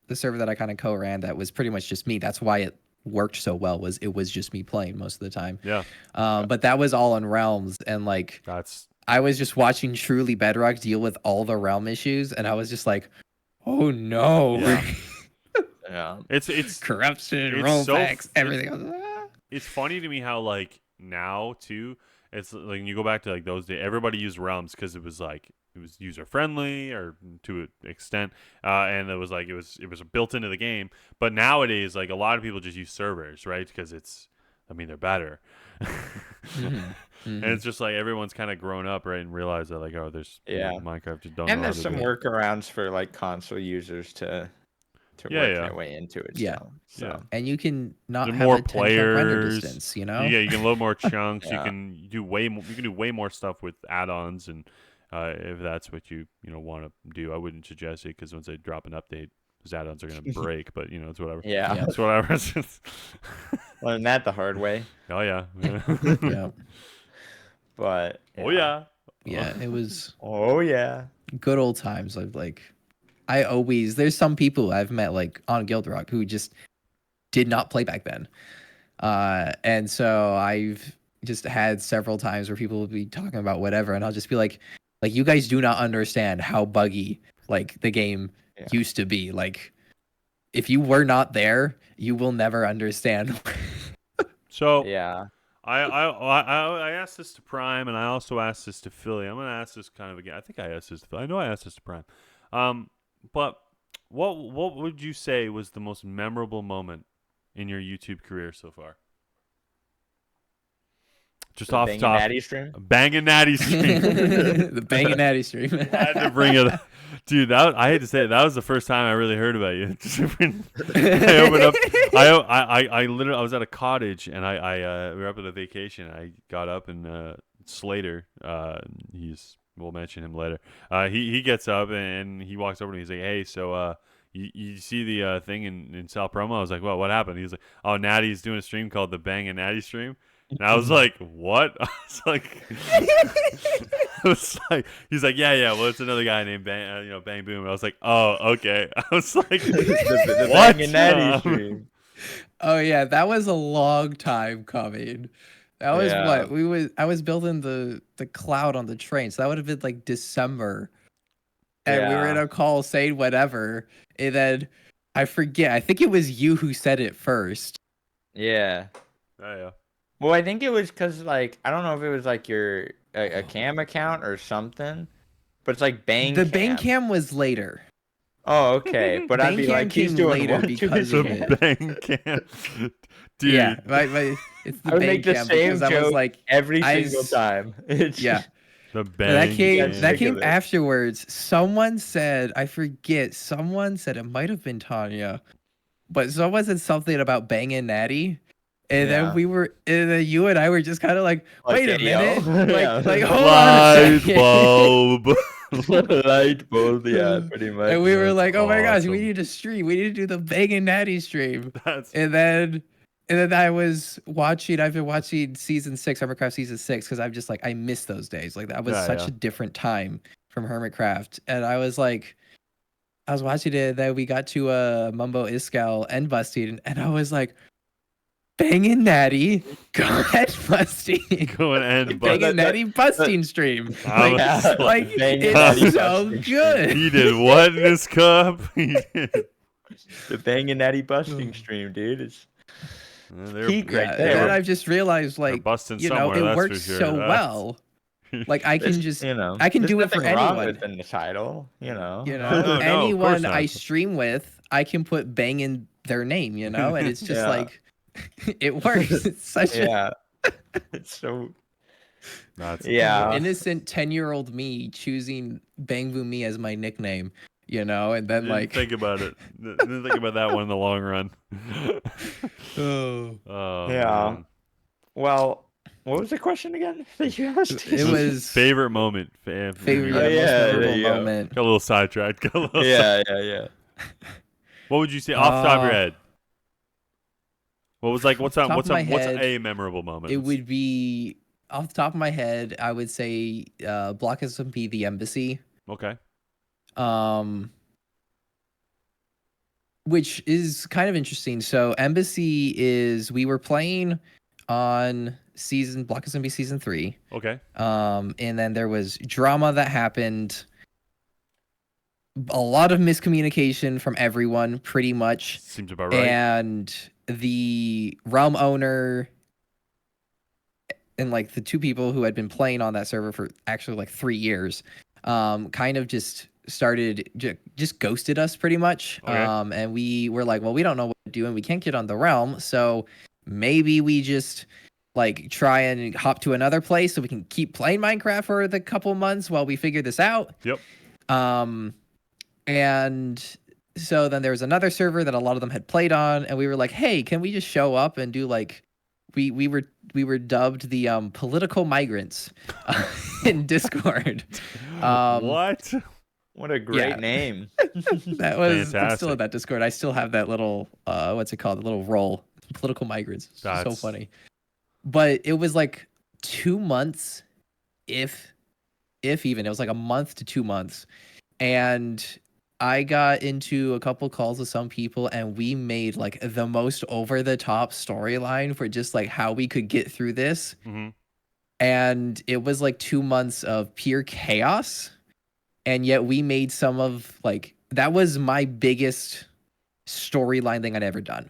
the server that I kind of co-ran. That was pretty much just me. That's why it worked so well. Was it was just me playing most of the time.
Yeah,
But that was all in realms, and like
that's
I was just watching Truly Bedrock deal with all the realm issues, and I was just like, oh no,
Yeah.
Yeah.
it's
corruption,
it's so
rollbacks, everything. I was like, "Ah."
it's funny to me how like now too, it's like when you go back to like those days, everybody used realms because it was user friendly or to an extent, and it was built into the game. But nowadays, like a lot of people just use servers, right? Because they're better. And it's just like everyone's kind of grown up, right, and realized that like, oh, there's
Yeah.
Minecraft just don't
And
know how
there's
to
some
do it.
workarounds for like console users to
Yeah,
work
yeah.
their way into it.
Yeah.
Still. So.
Yeah.
And you can not
There's
have
more
a 10 chunk render
players.
distance, you know?
Yeah, you can load more chunks.
Yeah.
You can do way more. You can do way more stuff with add-ons, and if that's what you want to do, I wouldn't suggest it because once they drop an update, those add-ons are gonna break. But it's whatever.
Yeah.
Yeah.
It's whatever.
Learned that the hard way.
Oh yeah.
Yeah.
But
Oh yeah.
Yeah, it was
Oh yeah.
good old times. There's some people I've met like on Guildrock who just did not play back then. And so I've just had several times where people will be talking about whatever, and I'll just be like you guys do not understand how buggy like the game
Yeah.
used to be. Like if you were not there, you will never understand.
So
Yeah.
I asked this to Prime, and I also asked this to Philly. I'm gonna ask this kind of again. I think I asked this to Philly. I know I asked this to Prime. But what would you say was the most memorable moment in your YouTube career so far? Just off the
Bang
top,
Natty stream.
Bang and Natty stream.
The Bang and Natty stream.
I had to bring it up. Dude, I hate to say it, that was the first time I really heard about you. I opened up. I literally, I was at a cottage, and we were up at a vacation. I got up, and Slater, we'll mention him later. He gets up and he walks over to me. He's like, "Hey, so you see the thing in Sal Promo?" I was like, "Well, what happened?" He's like, "Oh, Natty's doing a stream called the Bang and Natty stream." And I was like, "What?" I was like, he's like, "Yeah. Well, it's another guy named Bangboomme." I was like, "Oh, okay." I was like,
the
"What?"
Bang and Natty stream.
Oh yeah, that was a long time coming. That was
Yeah.
what I was building the cloud on the train, so that would have been like December, and we were in
Yeah.
a call saying whatever, and then I forget. I think it was you who said it first.
Yeah.
Yeah.
Well, I think it was because like I don't know if it was like your a cam account or something, but it's like Bang.
The Bang Cam was later.
Oh, okay. But I'd be
Bang
like,
Cam
he's
came
doing
later
what to
because
his
of
channel?
it.
The Bang Cam. Dude.
Yeah, it's the
I would
Bang
make the
Cam
same
because I was
joke
like,
every
I
single
s-
time. It's
yeah.
The
But
Bang
that came
Cam.
that came
Ridiculous.
afterwards. Someone said, I forget. Someone said it might have been Tanya, but someone said something about Bang and Natty, and
Yeah.
then you and I were just kind of like, wait a
yo.
minute,
Yeah.
like hold on a
Light
second.
bulb.
light bulb, yeah, pretty much.
And we were
That's
like, oh my gosh, we
awesome.
need to stream. We need to do the Bang and Natty stream.
That's
And then I've been watching season 6, Hermitcraft season 6, because I'm just like, I miss those days. Like that was
Yeah,
such
yeah.
a different time from Hermitcraft. And I was watching it, and then we got to Mumbo Iskal end busting, and I was like, Bang and Natty, go ahead busting.
going and
Bang
that-
and Natty busting stream.
I
Like,
was
like
Bang and
it's
Natty
so
busting
good.
He did what in this cup? He did.
The Bang and Natty busting stream, dude. It's
They're,
peak right
Yeah, and
there.
then I've just realized,
they're
like,
busting
you know,
somewhere.
it
that's
works
for sure.
so
That's-
well. Like I can
There's-
just,
I
can
there's
do it for
nothing wrong
anyone.
within the title,
you know,
No, no, of course
anyone
not.
I stream with, I can put Bang in their name, you know, and it's just
Yeah.
like, it works. It's such
Yeah. It's so
That's
Yeah.
an innocent 10-year-old me choosing Bangboomme as my nickname, And then
Didn't think about it. Didn't think about that one in the long run. Oh
Yeah.
man.
Well, what was the question again that you asked?
it was
Favorite moment.
favorite,
Oh,
most
yeah,
memorable
there you go.
moment.
Got a little sidetracked.
Yeah.
What would you say off the top of your head? What was like? What's
Top of my
what's
head,
a memorable moment?
It would be off the top of my head. I would say Block SMP, the Embassy.
Okay.
Which is kind of interesting. So Embassy is we were playing on Block SMP season 3.
Okay.
And then there was drama that happened. A lot of miscommunication from everyone, pretty much.
Seems about right.
And the realm owner and like the two people who had been playing on that server for actually like 3 years, kind of just started just ghosted us pretty much.
Okay.
And we were like, well, we don't know what to do and we can't get on the realm, so maybe we just like try and hop to another place so we can keep playing Minecraft for the couple months while we figure this out.
Yep.
And so then there was another server that a lot of them had played on, and we were like, hey, can we just show up and do like we were dubbed the political migrants in Discord.
What?
What a great name.
That was I'm
Fantastic.
still in that Discord. I still have that little what's it called? The little role. Political migrants. It's so
That's-
funny. But it was like 2 months, if even. It was like a month to 2 months. And I got into a couple calls with some people, and we made like the most over the top storyline for just like how we could get through this.
Mm-hmm.
And it was like 2 months of pure chaos. And yet we made some of like, that was my biggest storyline thing I'd ever done.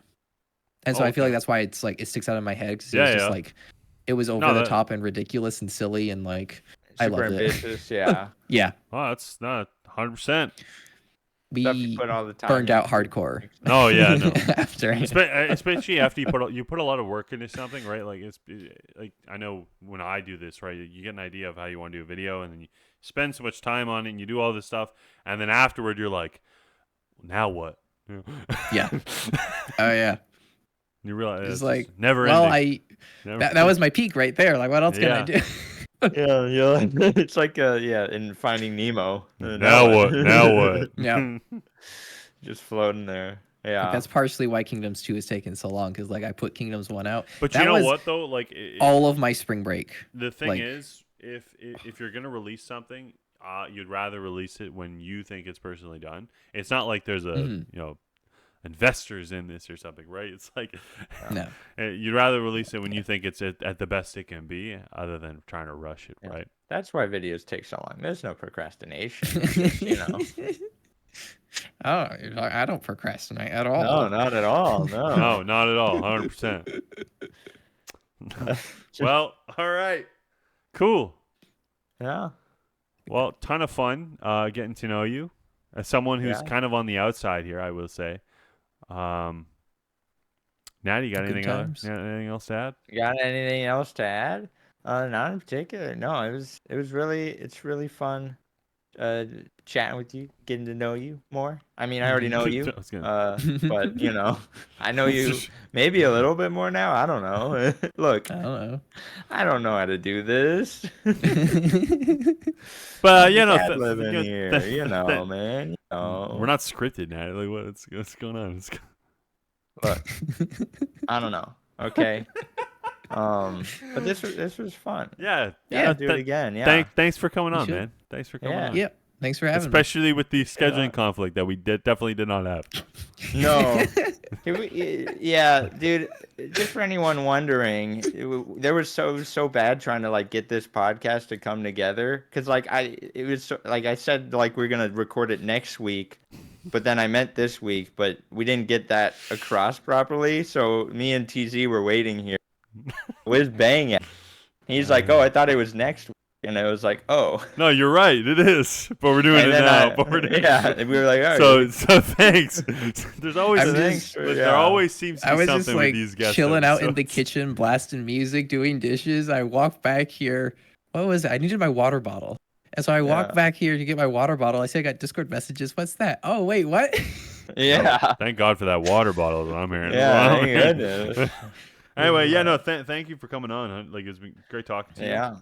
And so I feel like that's why it's like, it sticks out in my head. Cause it was just like, it was over the top and ridiculous and silly. And like, I
Super
loved it.
ambitious, yeah.
Yeah.
Oh, that's not 100%.
We
Stuff you put all the time
burned
in.
out hardcore.
Oh yeah, no.
After.
Especially after you put a lot of work into something, right? Like it's like I know when I do this, right? You get an idea of how you want to do a video, and then you spend so much time on it, and you do all this stuff, and then afterward, you're like, now what?
Yeah. Oh yeah.
You realize
It's like
never
well,
ending.
that was my peak right there. Like, what else can I do?
Yeah. It's like in Finding Nemo.
Now what? Now what?
Yeah.
Just floating there. Yeah.
Like, that's partially why Kingdoms 2 is taking so long, because like I put Kingdoms 1 out.
But
that
you know
was
what though? Like
all of my spring break.
the thing
like-
is, if you're gonna release something, you'd rather release it when you think it's personally done. It's not like there's a investors in this or something, right? It's like
No.
you'd rather release it when you think it's at the best it can be, other than trying to rush it,
Yeah.
right?
That's why videos take so long. There's no procrastination. It's just,
Oh, I don't procrastinate at all.
No, not at all. No.
No, not at all. 100%. Well, all right. Cool.
Yeah.
Well, ton of fun getting to know you. As someone who's
Yeah.
kind of on the outside here, I will say. Natty, you got
Good times.
anything else to add?
Got anything else to add? Not in particular. No, it's really fun chatting with you, getting to know you more. I mean, I already know you.
I was gonna-
But I know you maybe a little bit more now. I don't know. Look,
I don't know.
I don't know how to do this.
But
Living here, man.
We're not scripted, Natty. Like, what's going on?
Look, I don't know. Okay. But this was fun.
Yeah.
Yeah, do it again. Yeah.
Thanks for coming
You
on,
should.
man. Thanks for coming
Yeah.
on.
Yep. Thanks for having
Especially with the scheduling conflict that we definitely did not have.
No. Yeah, dude. Just for anyone wondering, there was so bad trying to like get this podcast to come together, because like I said like we're gonna record it next week, but then I meant this week, but we didn't get that across properly. So me and TZ were waiting here. Where's Bang at? He's like, oh, I thought it was next week. And I was like, oh.
No, you're right. It is. But we're doing
And
it
then
now. And
we were like, all right.
So thanks. There's always there always seems to
I
be
was
something
just like
with these guests.
chilling out in the kitchen, blasting music, doing dishes. I walked back here. What was it? I needed my water bottle. And so I walk back here to get my water bottle. I see I got Discord messages. What's that? Oh, wait, what?
Yeah.
Thank God for that water bottle that I'm hearing.
Yeah, thank goodness.
Anyway, yeah, no, thank you for coming on. Huh? Like, it's been great talking to you.
Yeah.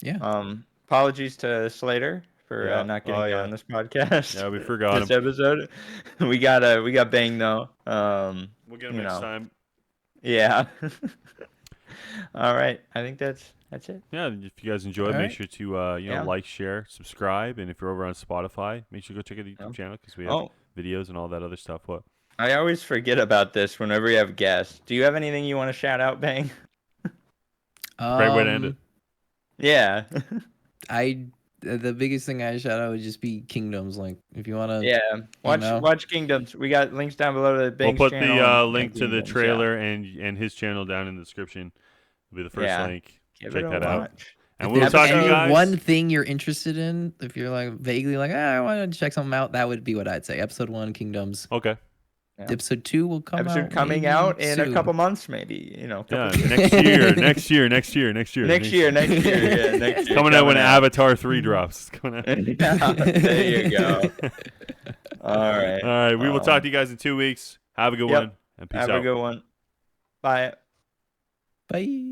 Yeah.
Apologies to Slater for not getting on this podcast.
Yeah, we forgot
this
him.
episode. we got Bang though.
We'll get him next time.
Yeah. All right. I think that's it.
Yeah, if you guys enjoyed, make sure to like, share, subscribe, and if you're over on Spotify, make sure to go check out the YouTube channel because we have videos and all that other stuff. What?
I always forget about this whenever we have guests. Do you have anything you want to shout out, Bang?
Great way to end it.
Yeah.
The biggest thing I shout out would just be Kingdoms. Like, if you want to,
watch Kingdoms. We got links down below to Bang's
We'll put
channel
the link to the trailer and his channel down in the description. It'll be the first link. Check that out. And we'll talk to you guys.
One thing you're interested in, if you're like vaguely like, I want to check something out, that would be what I'd say. Episode 1, Kingdoms.
Okay.
Yeah. Episode 2 will come out.
Coming out in a couple months, maybe.
Next year. Yeah, next year. Coming out when Avatar 3 drops. Coming out.
There you go. All right.
We will talk to you guys in 2 weeks. Have a good one. And peace out.
Have a good one. Bye.
Bye.